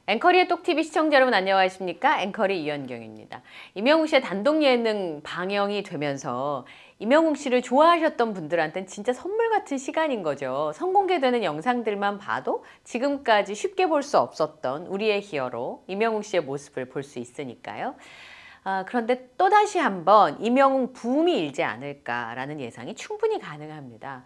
앵커리의 똑TV 시청자 여러분 안녕하십니까? 앵커리 이현경입니다. 임영웅 씨의 단독 예능 방영이 되면서 임영웅 씨를 좋아하셨던 분들한테는 진짜 선물 같은 시간인 거죠. 선공개되는 영상들만 봐도 지금까지 쉽게 볼 수 없었던 우리의 히어로 임영웅 씨의 모습을 볼 수 있으니까요. 그런데 또다시 한번 임영웅 붐이 일지 않을까라는 예상이 충분히 가능합니다.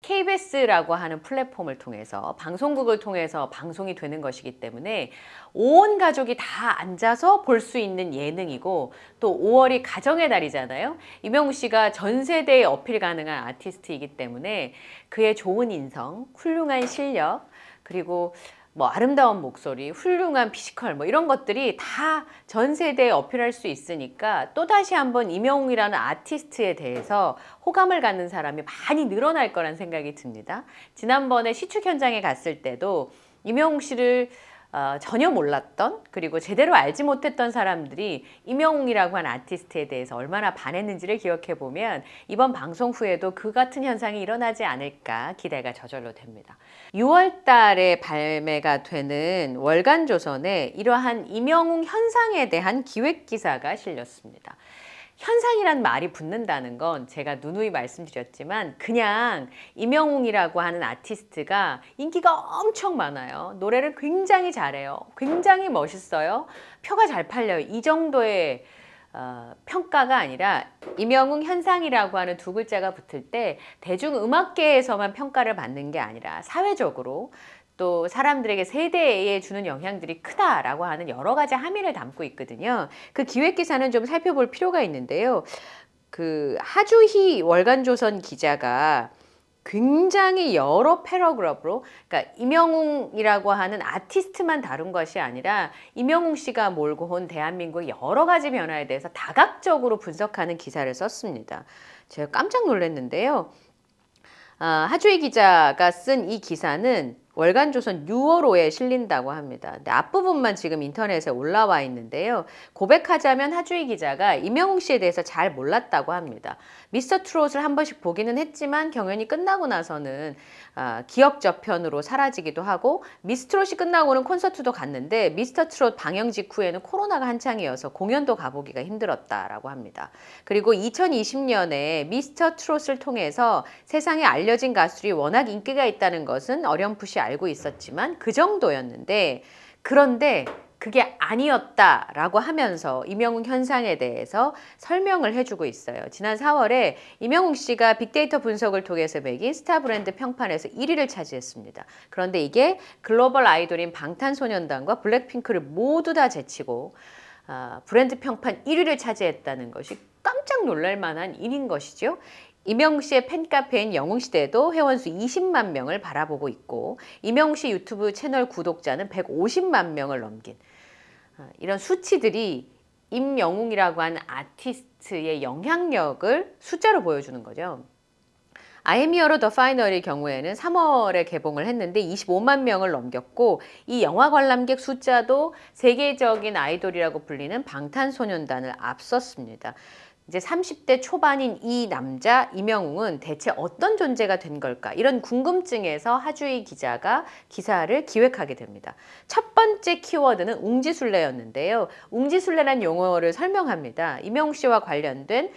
KBS라고 하는 플랫폼을 통해서 방송국을 통해서 방송이 되는 것이기 때문에 온 가족이 다 앉아서 볼 수 있는 예능이고 또 5월이 가정의 달이잖아요. 임영웅 씨가 전 세대에 어필 가능한 아티스트이기 때문에 그의 좋은 인성, 훌륭한 실력 그리고 뭐 아름다운 목소리, 훌륭한 피지컬 뭐 이런 것들이 다 전 세대에 어필할 수 있으니까 또다시 한번 임영웅이라는 아티스트에 대해서 호감을 갖는 사람이 많이 늘어날 거란 생각이 듭니다. 지난번에 시축 현장에 갔을 때도 임영웅 씨를 전혀 몰랐던 그리고 제대로 알지 못했던 사람들이 임영웅이라고 한 아티스트에 대해서 얼마나 반했는지를 기억해 보면 이번 방송 후에도 그 같은 현상이 일어나지 않을까 기대가 저절로 됩니다. 6월 달에 발매가 되는 월간조선에 이러한 임영웅 현상에 대한 기획 기사가 실렸습니다. 현상이란 말이 붙는다는 건 제가 누누이 말씀드렸지만 그냥 임영웅이라고 하는 아티스트가 인기가 엄청 많아요. 노래를 굉장히 잘해요. 굉장히 멋있어요. 표가 잘 팔려요. 이 정도의 평가가 아니라 임영웅 현상이라고 하는 두 글자가 붙을 때 대중음악계에서만 평가를 받는 게 아니라 사회적으로 또 사람들에게 세대에 주는 영향들이 크다라고 하는 여러 가지 함의를 담고 있거든요. 그 기획기사는 좀 살펴볼 필요가 있는데요. 그 하주희 월간조선 기자가 굉장히 여러 패러그래프로 그러니까 임영웅이라고 하는 아티스트만 다룬 것이 아니라 임영웅 씨가 몰고 온 대한민국의 여러 가지 변화에 대해서 다각적으로 분석하는 기사를 썼습니다. 제가 깜짝 놀랐는데요. 하주희 기자가 쓴 이 기사는 월간조선 6월호에 실린다고 합니다. 근데 앞부분만 지금 인터넷에 올라와 있는데요. 고백하자면 하주희 기자가 임영웅 씨에 대해서 잘 몰랐다고 합니다. 미스터 트롯을 한 번씩 보기는 했지만 경연이 끝나고 나서는 기억 저편으로 사라지기도 하고 미스트롯이 끝나고는 콘서트도 갔는데 미스터 트롯 방영 직후에는 코로나가 한창이어서 공연도 가보기가 힘들었다라고 합니다. 그리고 2020년에 미스터 트롯을 통해서 세상에 알려진 가수들이 워낙 인기가 있다는 것은 어렴풋이 알고 있었지만 그 정도였는데 그런데 그게 아니었다라고 하면서 임영웅 현상에 대해서 설명을 해주고 있어요. 지난 4월에 임영웅 씨가 빅데이터 분석을 통해서 매긴 스타브랜드 평판에서 1위를 차지했습니다. 그런데 이게 글로벌 아이돌인 방탄소년단과 블랙핑크를 모두 다 제치고 브랜드 평판 1위를 차지했다는 것이 깜짝 놀랄 만한 일인 것이죠. 임영웅 씨의 팬카페인 영웅시대도 회원수 20만 명을 바라보고 있고 임영웅 씨 유튜브 채널 구독자는 150만 명을 넘긴 이런 수치들이 임영웅이라고 하는 아티스트의 영향력을 숫자로 보여주는 거죠. I am Hero The Final의 경우에는 3월에 개봉을 했는데 25만 명을 넘겼고 이 영화 관람객 숫자도 세계적인 아이돌이라고 불리는 방탄소년단을 앞섰습니다. 이제 30대 초반인 이 남자 임영웅은 대체 어떤 존재가 된 걸까? 이런 궁금증에서 하주희 기자가 기사를 기획하게 됩니다. 첫 번째 키워드는 웅지순례였는데요. 웅지순례란 용어를 설명합니다. 임영웅 씨와 관련된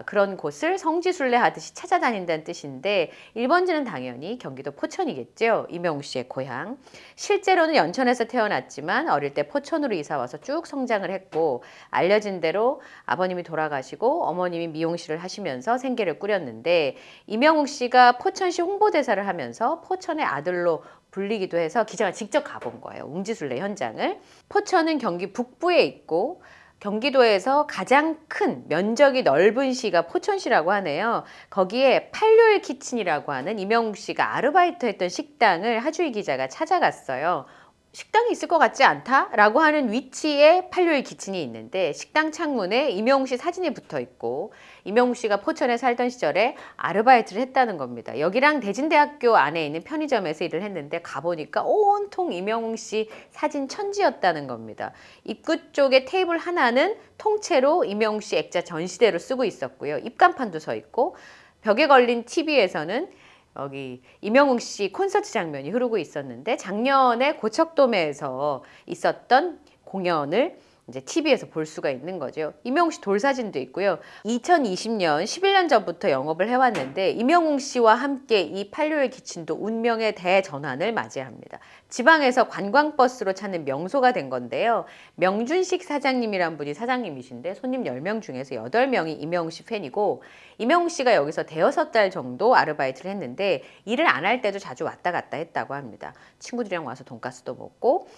그런 곳을 성지순례 하듯이 찾아다닌다는 뜻인데 1번지는 당연히 경기도 포천이겠죠. 임영웅 씨의 고향. 실제로는 연천에서 태어났지만 어릴 때 포천으로 이사와서 쭉 성장을 했고 알려진 대로 아버님이 돌아가시고 어머님이 미용실을 하시면서 생계를 꾸렸는데 임영웅 씨가 포천시 홍보대사를 하면서 포천의 아들로 불리기도 해서 기자가 직접 가본 거예요. 웅지순례 현장을. 포천은 경기 북부에 있고 경기도에서 가장 큰 면적이 넓은 시가 포천시라고 하네요. 거기에 팔료일 키친이라고 하는 임영웅 씨가 아르바이트 했던 식당을 하주희 기자가 찾아갔어요. 식당이 있을 것 같지 않다? 라고 하는 위치에 팔료일 키친이 있는데 식당 창문에 임영웅 씨 사진이 붙어 있고 임영웅 씨가 포천에 살던 시절에 아르바이트를 했다는 겁니다. 여기랑 대진대학교 안에 있는 편의점에서 일을 했는데 가보니까 온통 임영웅 씨 사진 천지였다는 겁니다. 입구 쪽에 테이블 하나는 통째로 임영웅 씨 액자 전시대로 쓰고 있었고요. 입간판도 서 있고 벽에 걸린 TV에서는 여기 임영웅 씨 콘서트 장면이 흐르고 있었는데 작년에 고척돔에서 있었던 공연을 이제 TV에서 볼 수가 있는 거죠. 임영웅 씨 돌사진도 있고요. 2020년 11년 전부터 영업을 해왔는데 임영웅 씨와 함께 이 판료의 기친도 운명의 대전환을 맞이합니다. 지방에서 관광버스로 찾는 명소가 된 건데요. 명준식 사장님이란 분이 사장님이신데 손님 10명 중에서 8명이 임영웅 씨 팬이고 임영웅 씨가 여기서 대여섯 달 정도 아르바이트를 했는데 일을 안 할 때도 자주 왔다 갔다 했다고 합니다. 친구들이랑 와서 돈가스도 먹고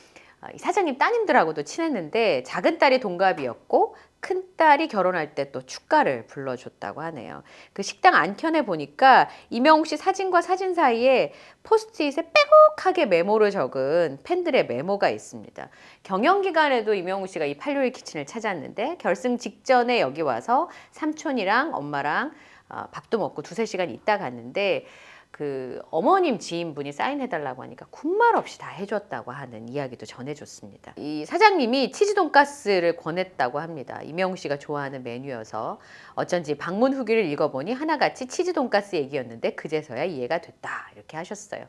이 사장님 따님들하고도 친했는데 작은 딸이 동갑이었고 큰 딸이 결혼할 때 또 축가를 불러줬다고 하네요. 그 식당 안켠에 보니까 임영웅 씨 사진과 사진 사이에 포스트잇에 빼곡하게 메모를 적은 팬들의 메모가 있습니다. 경영 기간에도 임영웅 씨가 이 팔로이 키친을 찾았는데 결승 직전에 여기 와서 삼촌이랑 엄마랑 밥도 먹고 두세 시간 있다 갔는데 그 어머님 지인분이 사인해달라고 하니까 군말 없이 다 해줬다고 하는 이야기도 전해줬습니다. 이 사장님이 치즈 돈가스를 권했다고 합니다. 임영웅 씨가 좋아하는 메뉴여서 어쩐지 방문 후기를 읽어보니 하나같이 치즈 돈가스 얘기였는데 그제서야 이해가 됐다 이렇게 하셨어요.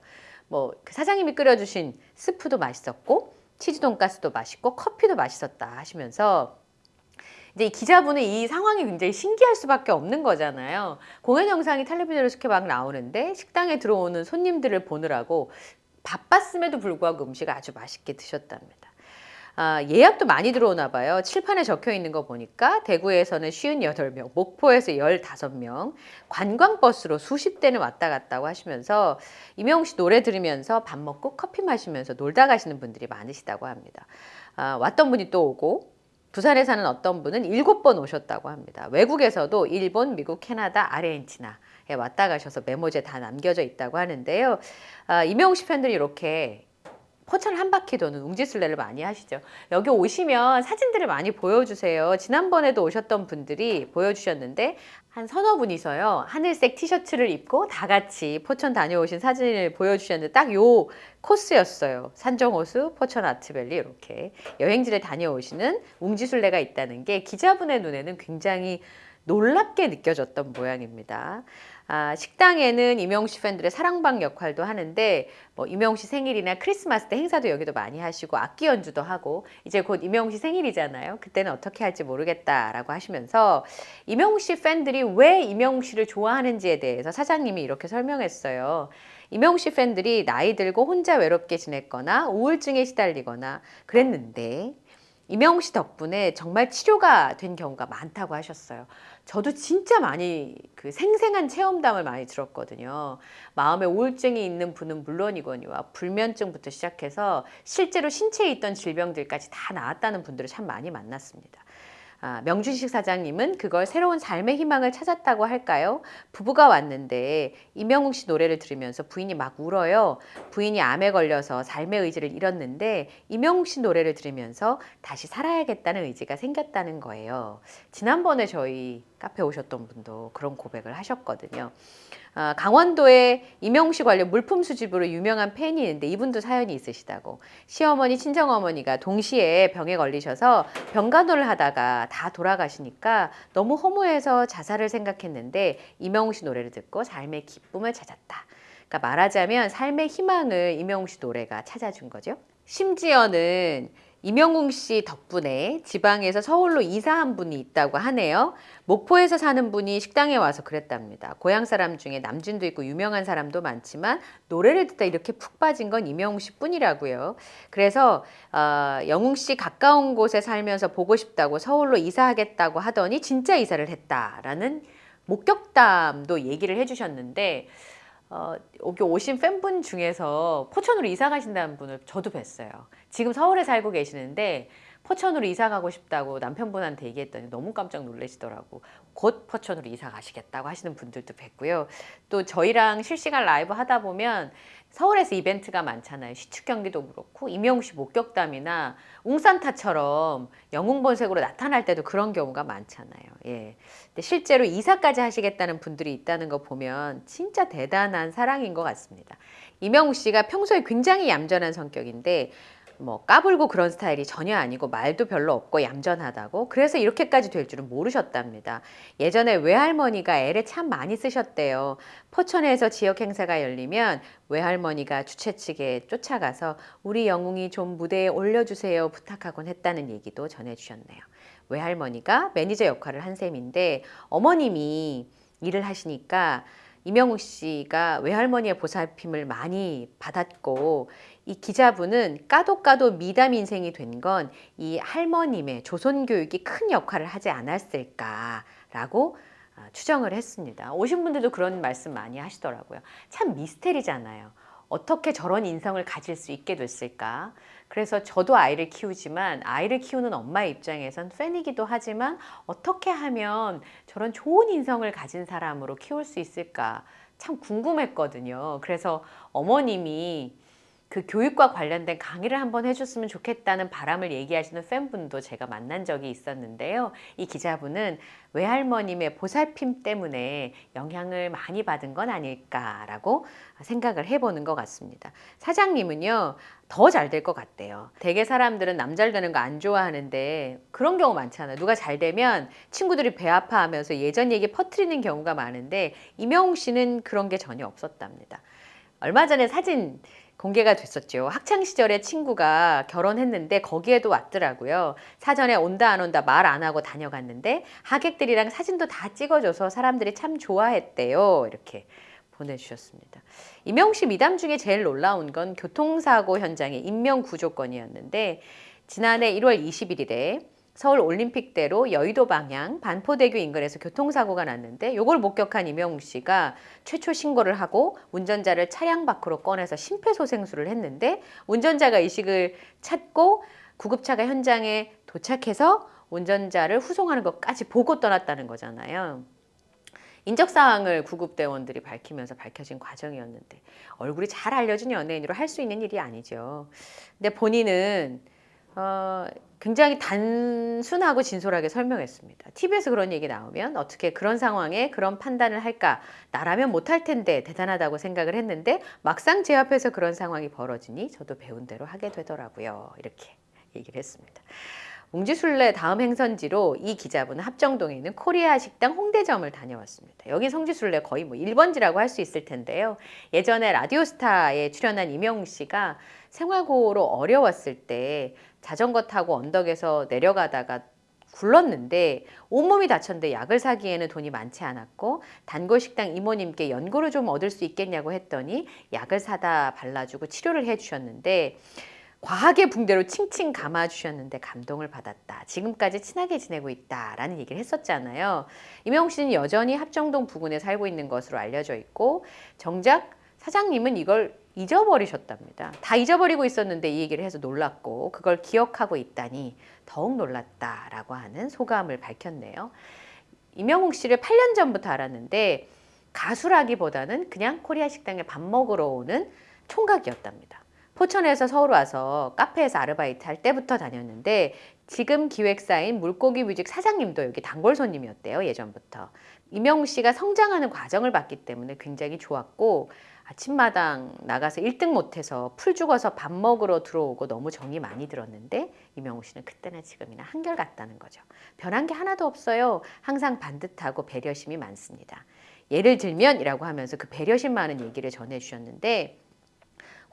뭐 그 사장님이 끓여주신 스프도 맛있었고 치즈 돈가스도 맛있고 커피도 맛있었다 하시면서 이제 이 기자분은 이 상황이 굉장히 신기할 수밖에 없는 거잖아요. 공연 영상이 텔레비전으로 이렇게 막 나오는데 식당에 들어오는 손님들을 보느라고 바빴음에도 불구하고 음식을 아주 맛있게 드셨답니다. 예약도 많이 들어오나 봐요. 칠판에 적혀 있는 거 보니까 대구에서는 58명, 목포에서 15명, 관광버스로 수십 대는 왔다 갔다고 하시면서 임영웅 씨 노래 들으면서 밥 먹고 커피 마시면서 놀다 가시는 분들이 많으시다고 합니다. 왔던 분이 또 오고 부산에 사는 어떤 분은 7번 오셨다고 합니다. 외국에서도 일본, 미국, 캐나다, 아르헨티나에 왔다 가셔서 메모지에 다 남겨져 있다고 하는데요. 임영웅 씨 팬들이 이렇게 포천 한 바퀴 도는 웅지순례를 많이 하시죠. 여기 오시면 사진들을 많이 보여주세요. 지난번에도 오셨던 분들이 보여주셨는데 한 서너 분이서요. 하늘색 티셔츠를 입고 다 같이 포천 다녀오신 사진을 보여주셨는데 딱 요 코스였어요. 산정호수, 포천 아트밸리 이렇게 여행지를 다녀오시는 웅지순례가 있다는 게 기자분의 눈에는 굉장히 놀랍게 느껴졌던 모양입니다. 식당에는 임영웅 씨 팬들의 사랑방 역할도 하는데 뭐 임영웅 씨 생일이나 크리스마스 때 행사도 여기도 많이 하시고 악기 연주도 하고 이제 곧 임영웅 씨 생일이잖아요. 그때는 어떻게 할지 모르겠다라고 하시면서 임영웅 씨 팬들이 왜 임영웅 씨를 좋아하는지에 대해서 사장님이 이렇게 설명했어요. 임영웅 씨 팬들이 나이 들고 혼자 외롭게 지냈거나 우울증에 시달리거나 그랬는데 임영웅 씨 덕분에 정말 치료가 된 경우가 많다고 하셨어요. 저도 진짜 많이 그 생생한 체험담을 많이 들었거든요. 마음에 우울증이 있는 분은 물론이거니와 불면증부터 시작해서 실제로 신체에 있던 질병들까지 다 나았다는 분들을 참 많이 만났습니다. 명준식 사장님은 그걸 새로운 삶의 희망을 찾았다고 할까요? 부부가 왔는데 임영웅 씨 노래를 들으면서 부인이 막 울어요. 부인이 암에 걸려서 삶의 의지를 잃었는데 임영웅 씨 노래를 들으면서 다시 살아야겠다는 의지가 생겼다는 거예요. 지난번에 저희 카페 오셨던 분도 그런 고백을 하셨거든요. 강원도에 임영웅 씨 관련 물품 수집으로 유명한 팬이 있는데 이분도 사연이 있으시다고. 시어머니, 친정어머니가 동시에 병에 걸리셔서 병간호를 하다가 다 돌아가시니까 너무 허무해서 자살을 생각했는데 임영웅 씨 노래를 듣고 삶의 기쁨을 찾았다. 그러니까 말하자면 삶의 희망을 임영웅 씨 노래가 찾아준 거죠. 심지어는 임영웅 씨 덕분에 지방에서 서울로 이사한 분이 있다고 하네요. 목포에서 사는 분이 식당에 와서 그랬답니다. 고향 사람 중에 남진도 있고 유명한 사람도 많지만 노래를 듣다 이렇게 푹 빠진 건 임영웅 씨 뿐이라고요. 그래서 영웅 씨 가까운 곳에 살면서 보고 싶다고 서울로 이사하겠다고 하더니 진짜 이사를 했다라는 목격담도 얘기를 해주셨는데 여기 오신 팬분 중에서 포천으로 이사 가신다는 분을 저도 뵀어요. 지금 서울에 살고 계시는데 포천으로 이사 가고 싶다고 남편분한테 얘기했더니 너무 깜짝 놀라시더라고. 곧 포천으로 이사 가시겠다고 하시는 분들도 뵀고요. 또 저희랑 실시간 라이브 하다 보면 서울에서 이벤트가 많잖아요. 시축 경기도 그렇고 임영웅 씨 목격담이나 웅산타처럼 영웅본색으로 나타날 때도 그런 경우가 많잖아요. 예. 근데 실제로 이사까지 하시겠다는 분들이 있다는 거 보면 진짜 대단한 사랑인 것 같습니다. 임영웅 씨가 평소에 굉장히 얌전한 성격인데 뭐 까불고 그런 스타일이 전혀 아니고 말도 별로 없고 얌전하다고, 그래서 이렇게까지 될 줄은 모르셨답니다. 예전에 외할머니가 애를 참 많이 쓰셨대요. 포천에서 지역 행사가 열리면 외할머니가 주최 측에 쫓아가서 우리 영웅이 좀 무대에 올려주세요 부탁하곤 했다는 얘기도 전해주셨네요. 외할머니가 매니저 역할을 한 셈인데 어머님이 일을 하시니까 이명웅 씨가 외할머니의 보살핌을 많이 받았고, 이 기자분은 까도 미담 인생이 된 건 이 할머님의 조선 교육이 큰 역할을 하지 않았을까라고 추정을 했습니다. 오신 분들도 그런 말씀 많이 하시더라고요. 참 미스테리잖아요. 어떻게 저런 인성을 가질 수 있게 됐을까? 그래서 저도 아이를 키우지만 아이를 키우는 엄마의 입장에선 팬이기도 하지만 어떻게 하면 저런 좋은 인성을 가진 사람으로 키울 수 있을까 참 궁금했거든요. 그래서 어머님이 그 교육과 관련된 강의를 한번 해줬으면 좋겠다는 바람을 얘기하시는 팬분도 제가 만난 적이 있었는데요. 이 기자분은 외할머님의 보살핌 때문에 영향을 많이 받은 건 아닐까라고 생각을 해보는 것 같습니다. 사장님은요, 더 잘 될 것 같대요. 대개 사람들은 남 잘 되는 거 안 좋아하는데 그런 경우 많잖아요. 누가 잘 되면 친구들이 배 아파하면서 예전 얘기 퍼뜨리는 경우가 많은데 이명웅 씨는 그런 게 전혀 없었답니다. 얼마 전에 사진 공개가 됐었죠. 학창 시절에 친구가 결혼했는데 거기에도 왔더라고요. 사전에 온다 안 온다 말 안 하고 다녀갔는데 하객들이랑 사진도 다 찍어줘서 사람들이 참 좋아했대요. 이렇게 보내주셨습니다. 이명웅 씨 미담 중에 제일 놀라운 건 교통사고 현장의 인명구조건이었는데, 지난해 1월 21일에 서울 올림픽대로 여의도 방향 반포대교 인근에서 교통사고가 났는데, 이걸 목격한 이명웅 씨가 최초 신고를 하고 운전자를 차량 밖으로 꺼내서 심폐소생술을 했는데, 운전자가 의식을 찾고 구급차가 현장에 도착해서 운전자를 후송하는 것까지 보고 떠났다는 거잖아요. 인적사항을 구급대원들이 밝히면서 밝혀진 과정이었는데, 얼굴이 잘 알려진 연예인으로 할 수 있는 일이 아니죠. 근데 본인은 굉장히 단순하고 진솔하게 설명했습니다. TV에서 그런 얘기 나오면 어떻게 그런 상황에 그런 판단을 할까? 나라면 못할 텐데 대단하다고 생각을 했는데 막상 제 앞에서 그런 상황이 벌어지니 저도 배운 대로 하게 되더라고요. 이렇게 얘기를 했습니다. 웅지순례 다음 행선지로 이 기자분은 합정동에 있는 코리아 식당 홍대점을 다녀왔습니다. 여기 성지순례 거의 뭐 1번지라고 할 수 있을 텐데요. 예전에 라디오스타에 출연한 이명웅 씨가 생활고로 어려웠을 때 자전거 타고 언덕에서 내려가다가 굴렀는데 온몸이 다쳤는데 약을 사기에는 돈이 많지 않았고, 단골 식당 이모님께 연고를 좀 얻을 수 있겠냐고 했더니 약을 사다 발라주고 치료를 해주셨는데, 과하게 붕대로 칭칭 감아주셨는데 감동을 받았다. 지금까지 친하게 지내고 있다라는 얘기를 했었잖아요. 이명웅 씨는 여전히 합정동 부근에 살고 있는 것으로 알려져 있고, 정작 사장님은 이걸 잊어버리셨답니다. 다 잊어버리고 있었는데 이 얘기를 해서 놀랐고, 그걸 기억하고 있다니 더욱 놀랐다라고 하는 소감을 밝혔네요. 이명웅 씨를 8년 전부터 알았는데 가수라기보다는 그냥 코리아 식당에 밥 먹으러 오는 총각이었답니다. 포천에서 서울 와서 카페에서 아르바이트 할 때부터 다녔는데, 지금 기획사인 물고기 뮤직 사장님도 여기 단골 손님이었대요. 예전부터. 이명웅 씨가 성장하는 과정을 봤기 때문에 굉장히 좋았고, 아침마당 나가서 1등 못해서 풀 죽어서 밥 먹으러 들어오고 너무 정이 많이 들었는데, 이명웅 씨는 그때나 지금이나 한결같다는 거죠. 변한 게 하나도 없어요. 항상 반듯하고 배려심이 많습니다. 예를 들면 이라고 하면서 그 배려심 많은 얘기를 전해주셨는데,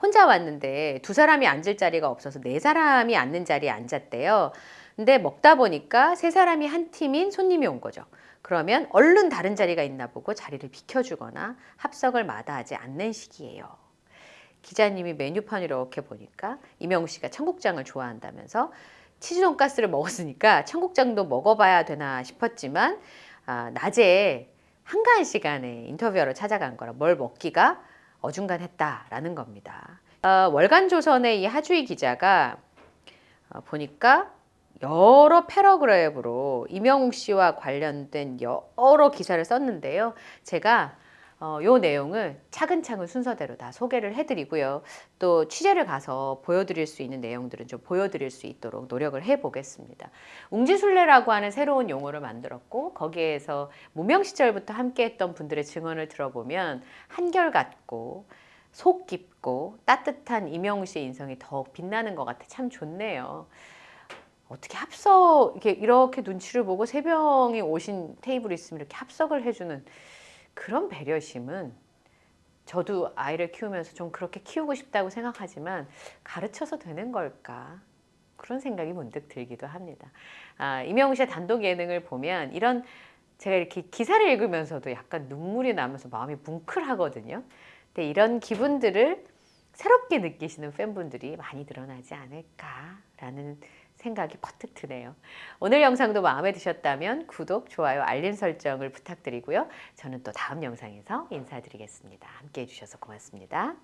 혼자 왔는데 두 사람이 앉을 자리가 없어서 네 사람이 앉는 자리에 앉았대요. 근데 먹다 보니까 세 사람이 한 팀인 손님이 온 거죠. 그러면 얼른 다른 자리가 있나 보고 자리를 비켜주거나 합석을 마다하지 않는 식이에요. 기자님이 메뉴판 이렇게 보니까 이명웅 씨가 청국장을 좋아한다면서 치즈 돈가스를 먹었으니까 청국장도 먹어봐야 되나 싶었지만, 낮에 한가한 시간에 인터뷰하러 찾아간 거라 뭘 먹기가 어중간했다라는 겁니다. 월간조선의 이 하주희 기자가 보니까 여러 패러그래프로 이명웅 씨와 관련된 여러 기사를 썼는데요. 제가 요 내용을 차근차근 순서대로 다 소개를 해드리고요. 또 취재를 가서 보여드릴 수 있는 내용들은 좀 보여드릴 수 있도록 노력을 해보겠습니다. 웅지순례라고 하는 새로운 용어를 만들었고, 거기에서 무명 시절부터 함께했던 분들의 증언을 들어보면 한결같고 속 깊고 따뜻한 이명웅 씨의 인성이 더욱 빛나는 것 같아. 참 좋네요. 어떻게 이렇게 눈치를 보고 세 병이 오신 테이블이 있으면 이렇게 합석을 해주는 그런 배려심은 저도 아이를 키우면서 좀 그렇게 키우고 싶다고 생각하지만 가르쳐서 되는 걸까? 그런 생각이 문득 들기도 합니다. 이명웅 씨의 단독 예능을 보면 제가 이렇게 기사를 읽으면서도 약간 눈물이 나면서 마음이 뭉클하거든요. 근데 이런 기분들을 새롭게 느끼시는 팬분들이 많이 늘어나지 않을까라는 생각이 퍼뜩 드네요. 오늘 영상도 마음에 드셨다면 구독, 좋아요, 알림 설정을 부탁드리고요. 저는 또 다음 영상에서 인사드리겠습니다. 함께 해주셔서 고맙습니다.